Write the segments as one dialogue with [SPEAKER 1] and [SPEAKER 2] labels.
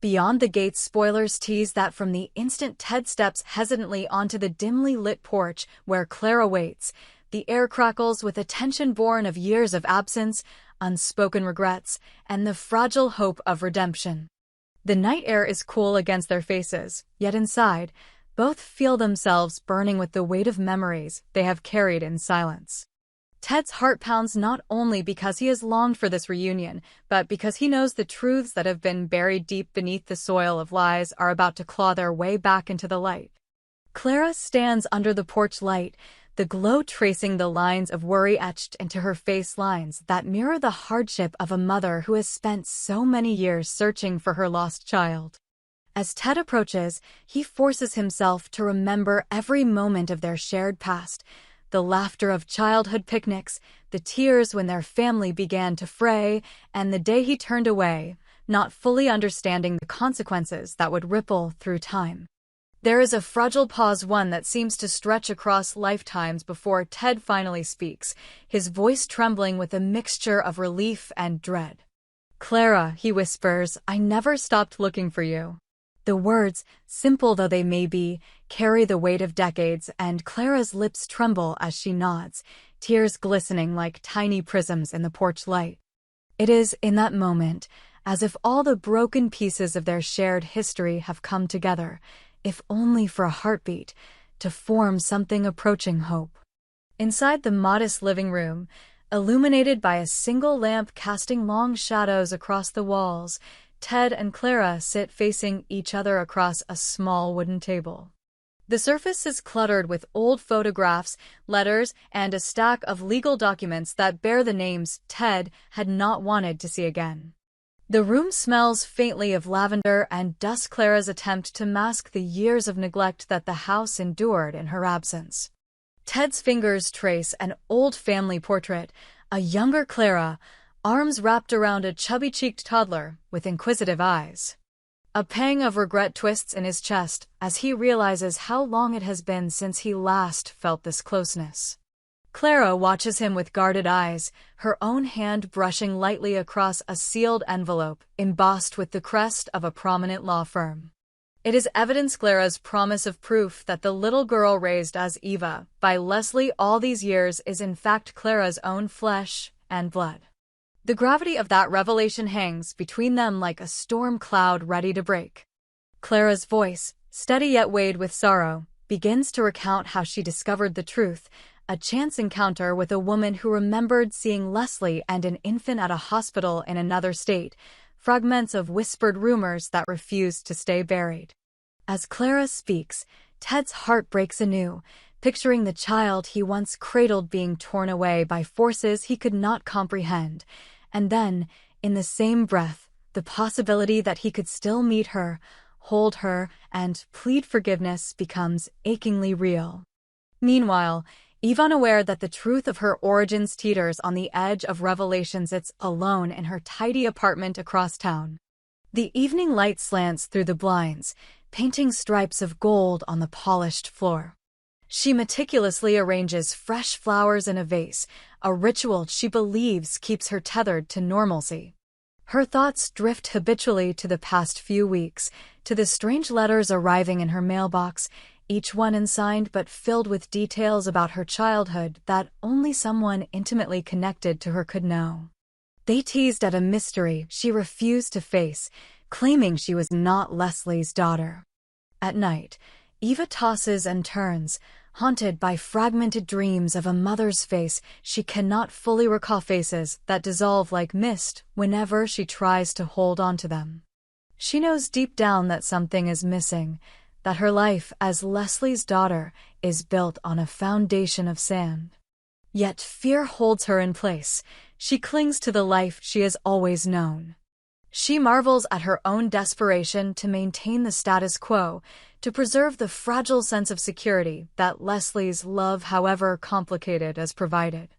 [SPEAKER 1] Beyond the gates, spoilers tease that from the instant Ted steps hesitantly onto the dimly lit porch where Clara waits, the air crackles with a tension born of years of absence, unspoken regrets, and the fragile hope of redemption. The night air is cool against their faces, yet inside, both feel themselves burning with the weight of memories they have carried in silence. Ted's heart pounds not only because he has longed for this reunion, but because he knows the truths that have been buried deep beneath the soil of lies are about to claw their way back into the light. Clara stands under the porch light, the glow tracing the lines of worry etched into her face, lines that mirror the hardship of a mother who has spent so many years searching for her lost child. As Ted approaches, he forces himself to remember every moment of their shared past, the laughter of childhood picnics, the tears when their family began to fray, and the day he turned away, not fully understanding the consequences that would ripple through time. There is a fragile pause, one that seems to stretch across lifetimes, before Ted finally speaks, his voice trembling with a mixture of relief and dread. "Clara," he whispers, "I never stopped looking for you." The words, simple though they may be, carry the weight of decades, and Clara's lips tremble as she nods, tears glistening like tiny prisms in the porch light. It is in that moment, as if all the broken pieces of their shared history have come together, if only for a heartbeat, to form something approaching hope. Inside the modest living room, illuminated by a single lamp casting long shadows across the walls, Ted and Clara sit facing each other across a small wooden table. The surface is cluttered with old photographs, letters, and a stack of legal documents that bear the names Ted had not wanted to see again. The room smells faintly of lavender and dust, Clara's attempt to mask the years of neglect that the house endured in her absence. Ted's fingers trace an old family portrait, a younger Clara, arms wrapped around a chubby-cheeked toddler with inquisitive eyes. A pang of regret twists in his chest as he realizes how long it has been since he last felt this closeness. Clara watches him with guarded eyes, her own hand brushing lightly across a sealed envelope embossed with the crest of a prominent law firm. It is evidence, Clara's promise of proof that the little girl raised as Eva by Leslie all these years is in fact Clara's own flesh and blood. The gravity of that revelation hangs between them like a storm cloud ready to break. Clara's voice, steady yet weighed with sorrow, begins to recount how she discovered the truth, a chance encounter with a woman who remembered seeing Leslie and an infant at a hospital in another state, fragments of whispered rumors that refused to stay buried. As Clara speaks, Ted's heart breaks anew, picturing the child he once cradled being torn away by forces he could not comprehend. And then, in the same breath, the possibility that he could still meet her, hold her, and plead forgiveness becomes achingly real. Meanwhile, Eva, unaware that the truth of her origins teeters on the edge of revelation, sits alone in her tidy apartment across town. The evening light slants through the blinds, painting stripes of gold on the polished floor. She meticulously arranges fresh flowers in a vase, a ritual she believes keeps her tethered to normalcy. Her thoughts drift habitually to the past few weeks, to the strange letters arriving in her mailbox, each one unsigned but filled with details about her childhood that only someone intimately connected to her could know. They teased at a mystery she refused to face, claiming she was not Leslie's daughter. At night, Eva tosses and turns, haunted by fragmented dreams of a mother's face she cannot fully recall, faces that dissolve like mist whenever she tries to hold on to them. She knows deep down that something is missing, that her life as Leslie's daughter is built on a foundation of sand. Yet fear holds her in place. She clings to the life she has always known. She marvels at her own desperation to maintain the status quo, to preserve the fragile sense of security that Leslie's love, however complicated, has provided.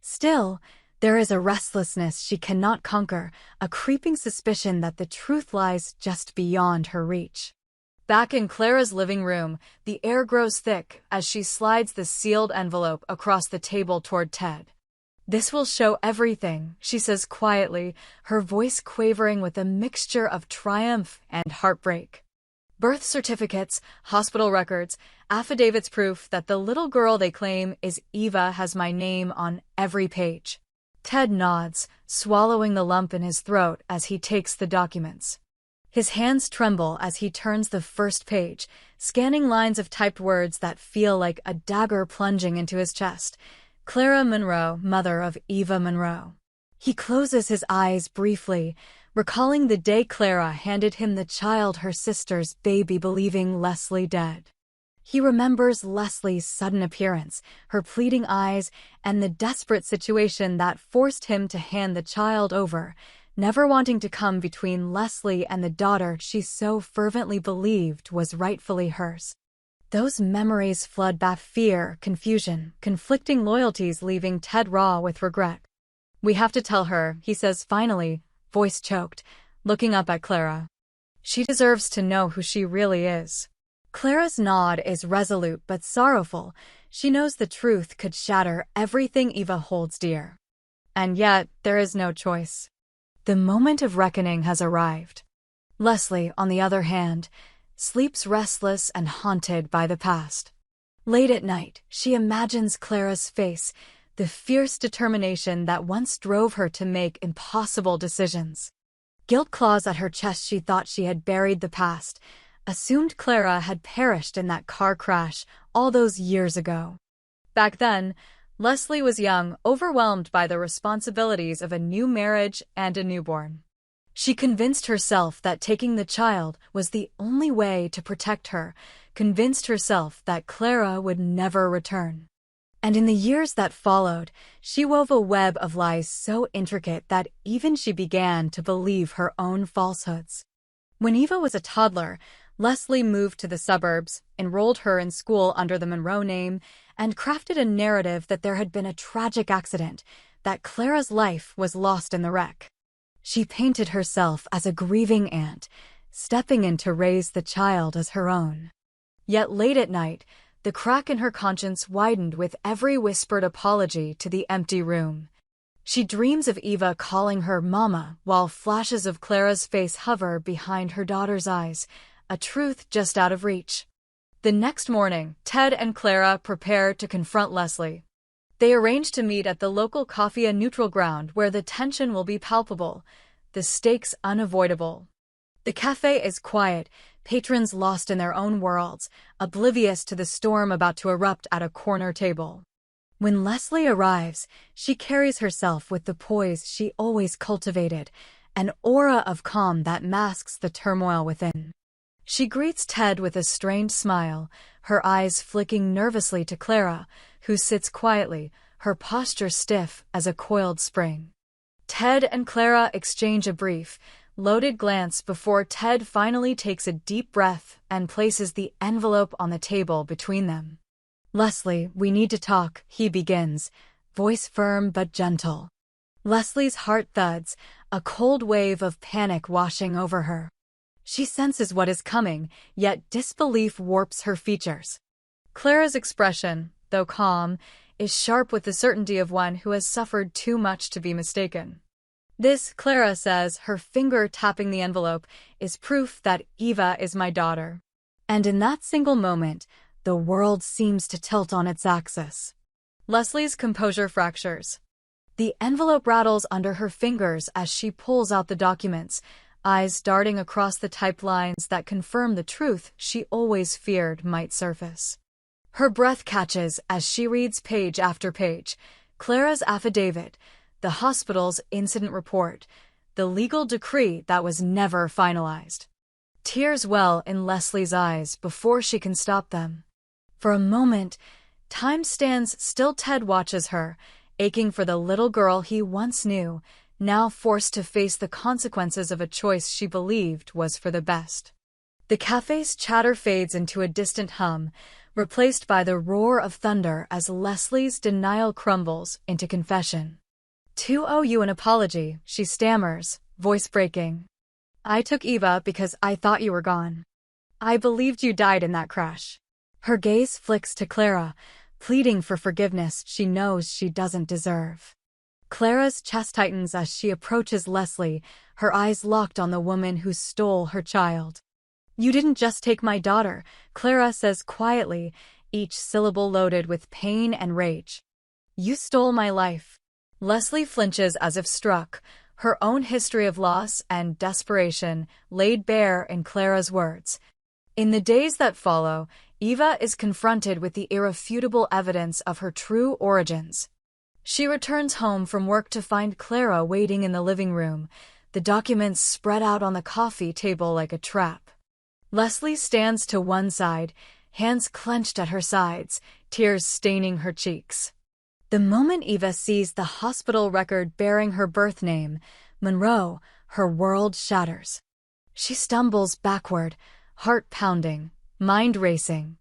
[SPEAKER 1] Still, there is a restlessness she cannot conquer, a creeping suspicion that the truth lies just beyond her reach. Back in Clara's living room, the air grows thick as she slides the sealed envelope across the table toward Ted. "This will show everything," she says quietly, her voice quavering with a mixture of triumph and heartbreak. Birth certificates, hospital records, affidavits proof that the little girl they claim is Eva has my name on every page. Ted nods, swallowing the lump in his throat as he takes the documents. His hands tremble as he turns the first page, scanning lines of typed words that feel like a dagger plunging into his chest. Clara Monroe, mother of Eva Monroe. He closes his eyes briefly, recalling the day Clara handed him the child, her sister's baby, believing Leslie dead. He remembers Leslie's sudden appearance, her pleading eyes, and the desperate situation that forced him to hand the child over, never wanting to come between Leslie and the daughter she so fervently believed was rightfully hers. Those memories flood back, fear, confusion, conflicting loyalties, leaving Ted raw with regret. "We have to tell her," he says finally, voice choked, looking up at Clara. "She deserves to know who she really is." Clara's nod is resolute but sorrowful. She knows the truth could shatter everything Eva holds dear. And yet, there is no choice. The moment of reckoning has arrived. Leslie, on the other hand, sleeps restless and haunted by the past. Late at night, she imagines Clara's face, the fierce determination that once drove her to make impossible decisions. Guilt claws at her chest. She thought she had buried the past, assumed Clara had perished in that car crash all those years ago. Back then, Leslie was young, overwhelmed by the responsibilities of a new marriage and a newborn. She convinced herself that taking the child was the only way to protect her, convinced herself that Clara would never return. And in the years that followed, she wove a web of lies so intricate that even she began to believe her own falsehoods. When Eva was a toddler, Leslie moved to the suburbs, enrolled her in school under the Monroe name, and crafted a narrative that there had been a tragic accident, that Clara's life was lost in the wreck. She painted herself as a grieving aunt, stepping in to raise the child as her own. Yet late at night, the crack in her conscience widened with every whispered apology to the empty room. She dreams of Eva calling her Mama, while flashes of Clara's face hover behind her daughter's eyes, a truth just out of reach. The next morning, Ted and Clara prepare to confront Leslie. They arrange to meet at the local coffee, a neutral ground where the tension will be palpable, the stakes unavoidable. The cafe is quiet, patrons lost in their own worlds, oblivious to the storm about to erupt at a corner table. When Leslie arrives, she carries herself with the poise she always cultivated, an aura of calm that masks the turmoil within. She greets Ted with a strained smile, her eyes flicking nervously to Clara, who sits quietly, her posture stiff as a coiled spring. Ted and Clara exchange a brief, loaded glance before Ted finally takes a deep breath and places the envelope on the table between them. "Leslie, we need to talk," he begins, voice firm but gentle. Leslie's heart thuds, a cold wave of panic washing over her. She senses what is coming, yet disbelief warps her features. Clara's expression, though calm, is sharp with the certainty of one who has suffered too much to be mistaken. "This," Clara says, her finger tapping the envelope, "is proof that Eva is my daughter." And in that single moment, the world seems to tilt on its axis. Leslie's composure fractures. The envelope rattles under her fingers as she pulls out the documents, eyes darting across the typed lines that confirm the truth she always feared might surface. Her breath catches as she reads page after page: Clara's affidavit, the hospital's incident report, the legal decree that was never finalized. Tears well in Leslie's eyes before she can stop them. For a moment, time stands still. Ted watches her, aching for the little girl he once knew, now forced to face the consequences of a choice she believed was for the best. The cafe's chatter fades into a distant hum, replaced by the roar of thunder as Leslie's denial crumbles into confession. "To owe you an apology," she stammers, voice breaking. "I took Eva because I thought you were gone. I believed you died in that crash." Her gaze flicks to Clara, pleading for forgiveness she knows she doesn't deserve. Clara's chest tightens as she approaches Leslie, her eyes locked on the woman who stole her child. "You didn't just take my daughter," Clara says quietly, each syllable loaded with pain and rage. "You stole my life." Leslie flinches as if struck, her own history of loss and desperation laid bare in Clara's words. In the days that follow, Eva is confronted with the irrefutable evidence of her true origins. She returns home from work to find Clara waiting in the living room, the documents spread out on the coffee table like a trap. Leslie stands to one side, hands clenched at her sides, tears staining her cheeks. The moment Eva sees the hospital record bearing her birth name, Monroe, her world shatters. She stumbles backward, heart pounding, mind racing.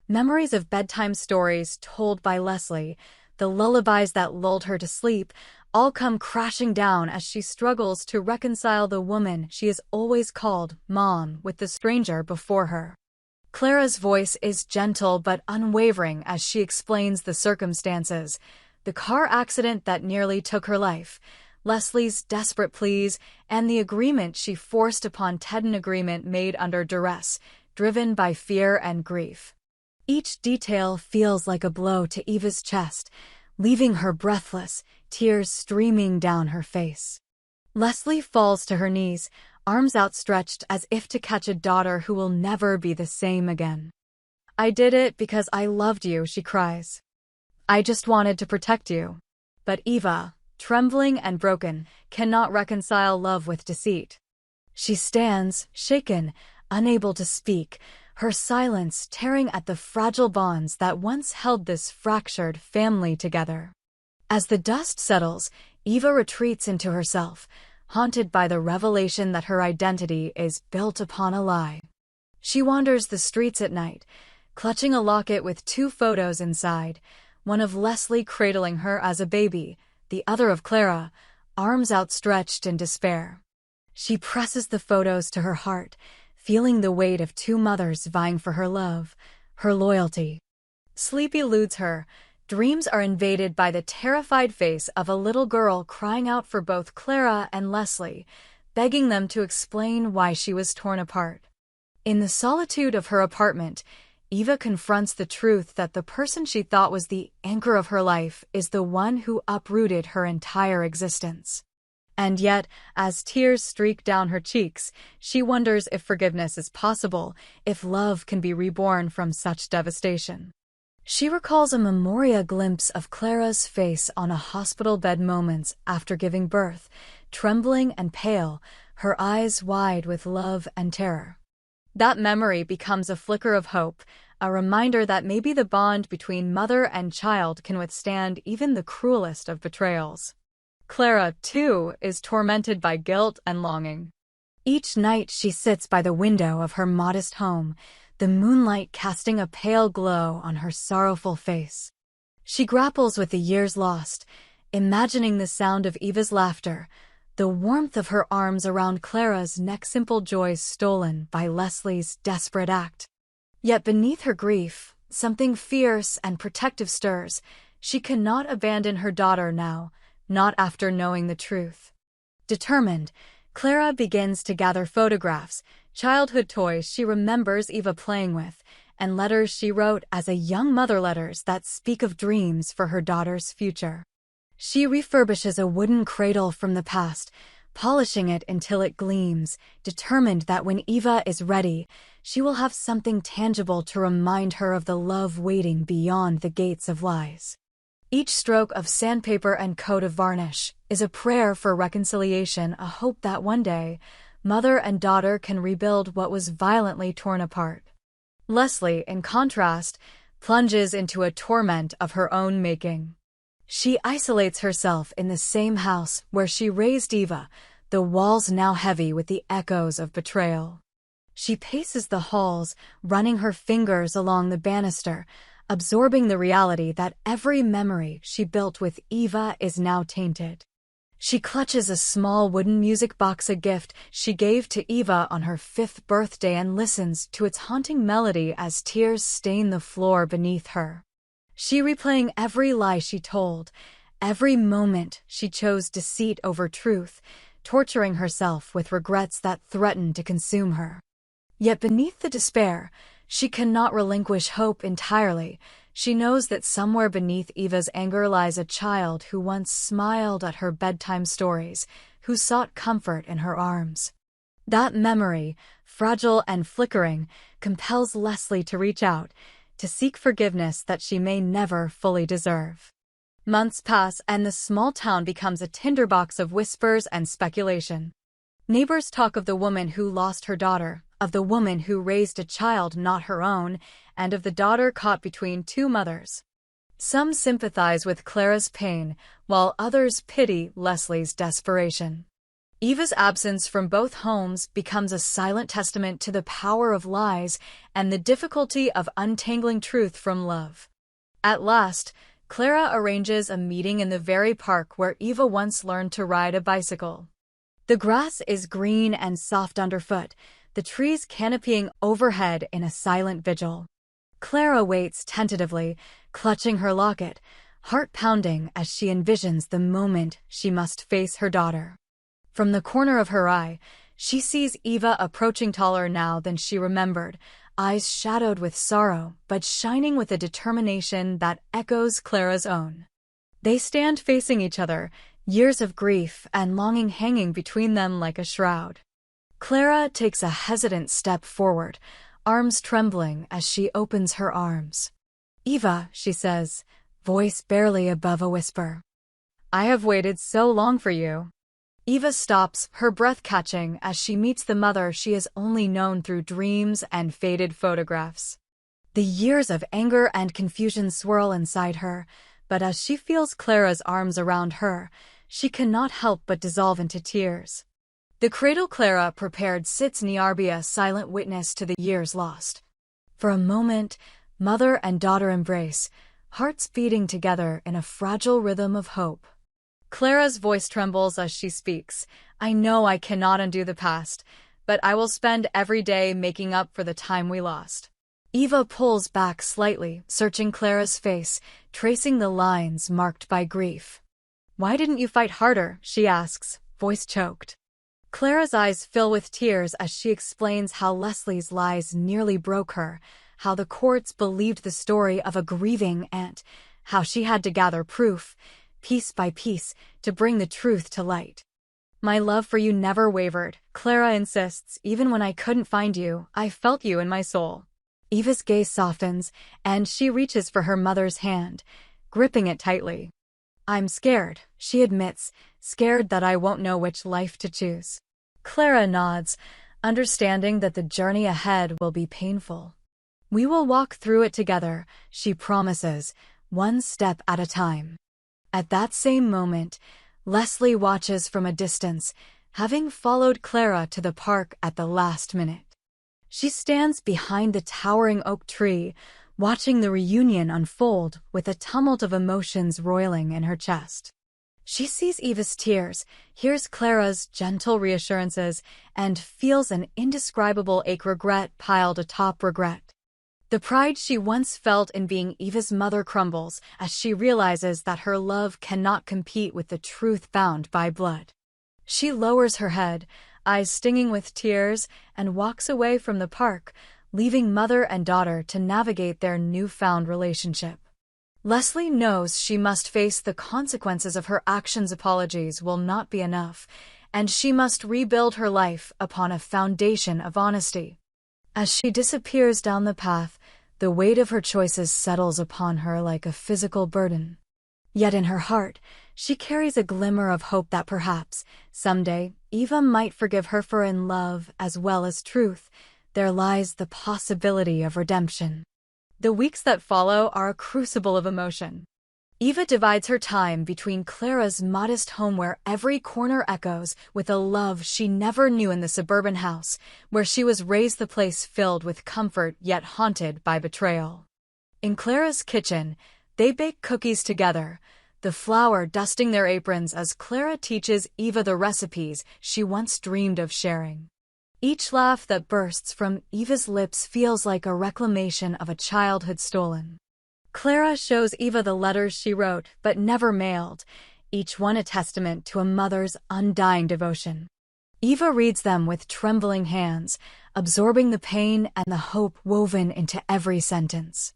[SPEAKER 1] Memories of bedtime stories told by Leslie, the lullabies that lulled her to sleep, all come crashing down as she struggles to reconcile the woman she has always called Mom with the stranger before her. Clara's voice is gentle but unwavering as she explains the circumstances: the car accident that nearly took her life, Leslie's desperate pleas, and the agreement she forced upon Ted, an agreement made under duress, driven by fear and grief. Each detail feels like a blow to Eva's chest, leaving her breathless, tears streaming down her face. Leslie falls to her knees, arms outstretched as if to catch a daughter who will never be the same again. "I did it because I loved you," she cries. "I just wanted to protect you." But Eva, trembling and broken, cannot reconcile love with deceit. She stands, shaken, unable to speak, her silence tearing at the fragile bonds that once held this fractured family together. As the dust settles, Eva retreats into herself, haunted by the revelation that her identity is built upon a lie. She wanders the streets at night, clutching a locket with 2 photos inside, one of Leslie cradling her as a baby, the other of Clara, arms outstretched in despair. She presses the photos to her heart, feeling the weight of 2 mothers vying for her love, her loyalty. Sleep eludes her. Dreams are invaded by the terrified face of a little girl crying out for both Clara and Leslie, begging them to explain why she was torn apart. In the solitude of her apartment, Eva confronts the truth that the person she thought was the anchor of her life is the one who uprooted her entire existence. And yet, as tears streak down her cheeks, she wonders if forgiveness is possible, if love can be reborn from such devastation. She recalls a memoria glimpse of Clara's face on a hospital bed moments after giving birth, trembling and pale, her eyes wide with love and terror. That memory becomes a flicker of hope, a reminder that maybe the bond between mother and child can withstand even the cruelest of betrayals. Clara, too, is tormented by guilt and longing. Each night she sits by the window of her modest home, the moonlight casting a pale glow on her sorrowful face. She grapples with the years lost, imagining the sound of Eva's laughter, the warmth of her arms around Clara's neck, simple joys stolen by Leslie's desperate act. Yet beneath her grief, something fierce and protective stirs. She cannot abandon her daughter now, not after knowing the truth. Determined, Clara begins to gather photographs, childhood toys she remembers Eva playing with, and letters she wrote as a young mother, letters that speak of dreams for her daughter's future. She refurbishes a wooden cradle from the past, polishing it until it gleams, determined that when Eva is ready, she will have something tangible to remind her of the love waiting beyond the gates of lies. Each stroke of sandpaper and coat of varnish is a prayer for reconciliation, a hope that one day, mother and daughter can rebuild what was violently torn apart. Leslie, in contrast, plunges into a torment of her own making. She isolates herself in the same house where she raised Eva, the walls now heavy with the echoes of betrayal. She paces the halls, running her fingers along the banister, absorbing the reality that every memory she built with Eva is now tainted. She clutches a small wooden music box, a gift she gave to Eva on her 5th birthday, and listens to its haunting melody as tears stain the floor beneath her. She replaying every lie she told, Every moment she chose deceit over truth, torturing herself with regrets that threatened to consume her. Yet beneath the despair, she cannot relinquish hope entirely. She knows that somewhere beneath Eva's anger lies a child who once smiled at her bedtime stories, who sought comfort in her arms. That memory, fragile and flickering, compels Leslie to reach out, to seek forgiveness that she may never fully deserve. Months pass and the small town becomes a tinderbox of whispers and speculation. Neighbors talk of the woman who lost her daughter, of the woman who raised a child not her own, and of the daughter caught between two mothers. Some sympathize with Clara's pain, while others pity Leslie's desperation. Eva's absence from both homes becomes a silent testament to the power of lies and the difficulty of untangling truth from love. At last, Clara arranges a meeting in the very park where Eva once learned to ride a bicycle. The grass is green and soft underfoot, the trees canopying overhead in a silent vigil. Clara waits tentatively, clutching her locket, heart pounding as she envisions the moment she must face her daughter. From the corner of her eye, she sees Eva approaching, taller now than she remembered, eyes shadowed with sorrow but shining with a determination that echoes Clara's own. They stand facing each other, years of grief and longing hanging between them like a shroud. Clara takes a hesitant step forward, arms trembling as she opens her arms. "Eva," she says, voice barely above a whisper. "I have waited so long for you." Eva stops, her breath catching as she meets the mother she has only known through dreams and faded photographs. The years of anger and confusion swirl inside her, but as she feels Clara's arms around her, she cannot help but dissolve into tears. The cradle Clara prepared sits nearby, a silent witness to the years lost. For a moment, mother and daughter embrace, hearts beating together in a fragile rhythm of hope. Clara's voice trembles as she speaks. "I know I cannot undo the past, but I will spend every day making up for the time we lost." Eva pulls back slightly, searching Clara's face, tracing the lines marked by grief. "Why didn't you fight harder?" she asks, voice choked. Clara's eyes fill with tears as she explains how Leslie's lies nearly broke her, how the courts believed the story of a grieving aunt, how she had to gather proof, piece by piece, to bring the truth to light. "My love for you never wavered," Clara insists. "Even when I couldn't find you, I felt you in my soul." Eva's gaze softens, and she reaches for her mother's hand, gripping it tightly. "I'm scared," she admits, "scared that I won't know which life to choose." Clara nods, understanding that the journey ahead will be painful. "We will walk through it together," she promises, one step at a time. At that same moment, Leslie watches from a distance, having followed Clara to the park at the last minute. She stands behind the towering oak tree, watching the reunion unfold with a tumult of emotions roiling in her chest. She sees Eva's tears, hears Clara's gentle reassurances, and feels an indescribable ache, regret piled atop regret. The pride she once felt in being Eva's mother crumbles as she realizes that her love cannot compete with the truth bound by blood. She lowers her head, eyes stinging with tears, and walks away from the park, leaving mother and daughter to navigate their newfound relationship. Leslie knows she must face the consequences of her actions. Apologies will not be enough, and she must rebuild her life upon a foundation of honesty. As she disappears down the path, the weight of her choices settles upon her like a physical burden. Yet in her heart, she carries a glimmer of hope that perhaps, someday, Eva might forgive her, for in love as well as truth, there lies the possibility of redemption. The weeks that follow are a crucible of emotion. Eva divides her time between Clara's modest home, where every corner echoes with a love she never knew, in the suburban house where she was raised, the place filled with comfort yet haunted by betrayal. In Clara's kitchen, they bake cookies together, the flour dusting their aprons as Clara teaches Eva the recipes she once dreamed of sharing. Each laugh that bursts from Eva's lips feels like a reclamation of a childhood stolen. Clara shows Eva the letters she wrote but never mailed, each one a testament to a mother's undying devotion. Eva reads them with trembling hands, absorbing the pain and the hope woven into every sentence.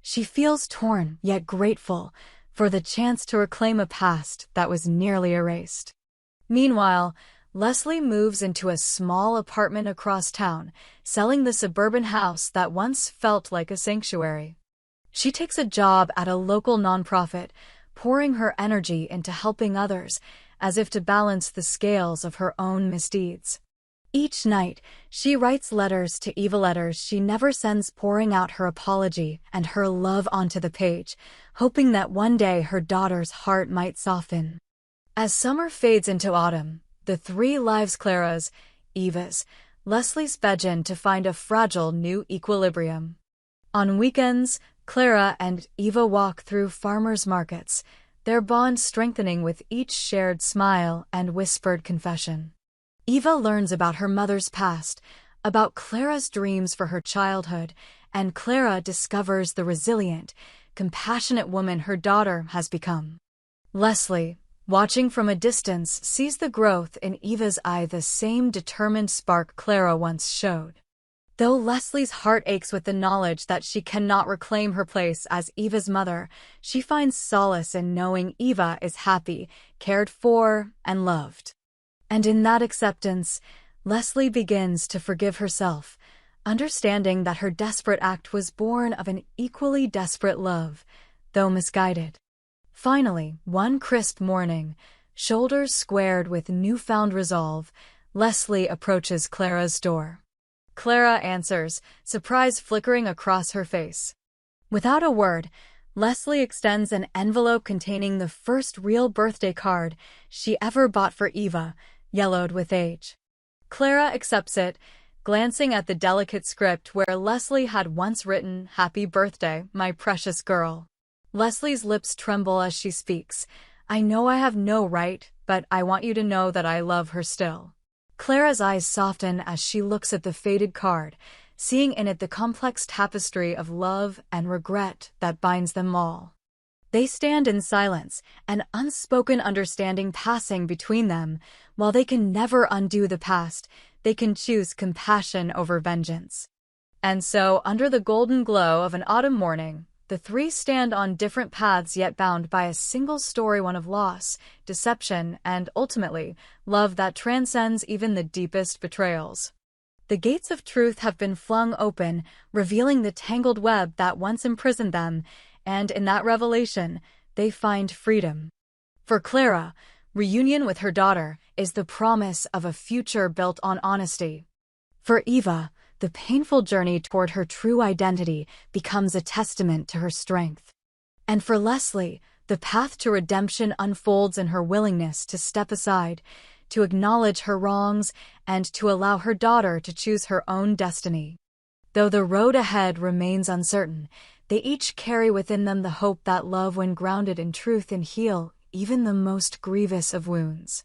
[SPEAKER 1] She feels torn yet grateful for the chance to reclaim a past that was nearly erased. Meanwhile, Leslie moves into a small apartment across town, selling the suburban house that once felt like a sanctuary. She takes a job at a local nonprofit, pouring her energy into helping others, as if to balance the scales of her own misdeeds. Each night, she writes letters to Eva, letters she never sends, pouring out her apology and her love onto the page, hoping that one day her daughter's heart might soften. As summer fades into autumn, the three lives, Clara's, Eva's, Leslie's, begin to find a fragile new equilibrium. On weekends, Clara and Eva walk through farmers' markets, their bond strengthening with each shared smile and whispered confession. Eva learns about her mother's past, about Clara's dreams for her childhood, and Clara discovers the resilient, compassionate woman her daughter has become. Leslie, watching from a distance, sees the growth in Eva's eye, the same determined spark Clara once showed. Though Leslie's heart aches with the knowledge that she cannot reclaim her place as Eva's mother, she finds solace in knowing Eva is happy, cared for, and loved. And in that acceptance, Leslie begins to forgive herself, understanding that her desperate act was born of an equally desperate love, though misguided. Finally, one crisp morning, shoulders squared with newfound resolve, Leslie approaches Clara's door. Clara answers, surprise flickering across her face. Without a word, Leslie extends an envelope containing the first real birthday card she ever bought for Eva, yellowed with age. Clara accepts it, glancing at the delicate script where Leslie had once written, "Happy birthday, my precious girl." Leslie's lips tremble as she speaks. "I know I have no right, but I want you to know that I love her still." Clara's eyes soften as she looks at the faded card, seeing in it the complex tapestry of love and regret that binds them all. They stand in silence, an unspoken understanding passing between them. While they can never undo the past, they can choose compassion over vengeance. And so, under the golden glow of an autumn morning, the three stand on different paths yet bound by a single story, one of loss, deception, and, ultimately, love that transcends even the deepest betrayals. The gates of truth have been flung open, revealing the tangled web that once imprisoned them, and in that revelation, they find freedom. For Clara, reunion with her daughter is the promise of a future built on honesty. For Eva, the painful journey toward her true identity becomes a testament to her strength. And for Leslie, the path to redemption unfolds in her willingness to step aside, to acknowledge her wrongs, and to allow her daughter to choose her own destiny. Though the road ahead remains uncertain, they each carry within them the hope that love, when grounded in truth, can heal even the most grievous of wounds.